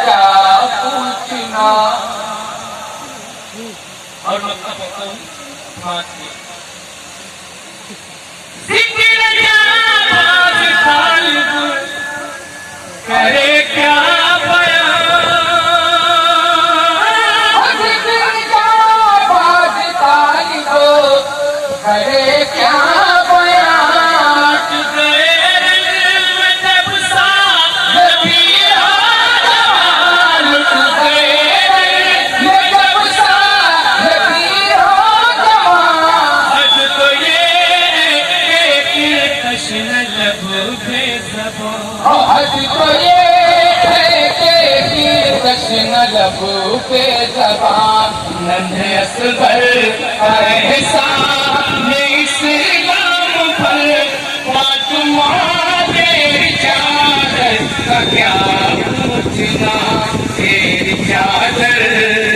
क्या पूछना। और मतलब होता हूँ करे क्या करे क्या लबू पे ज़बान नन्हे असगर एहसान इस्लाम पर फातिमा तेरी चादर का क्या पूछना, तेरी चादर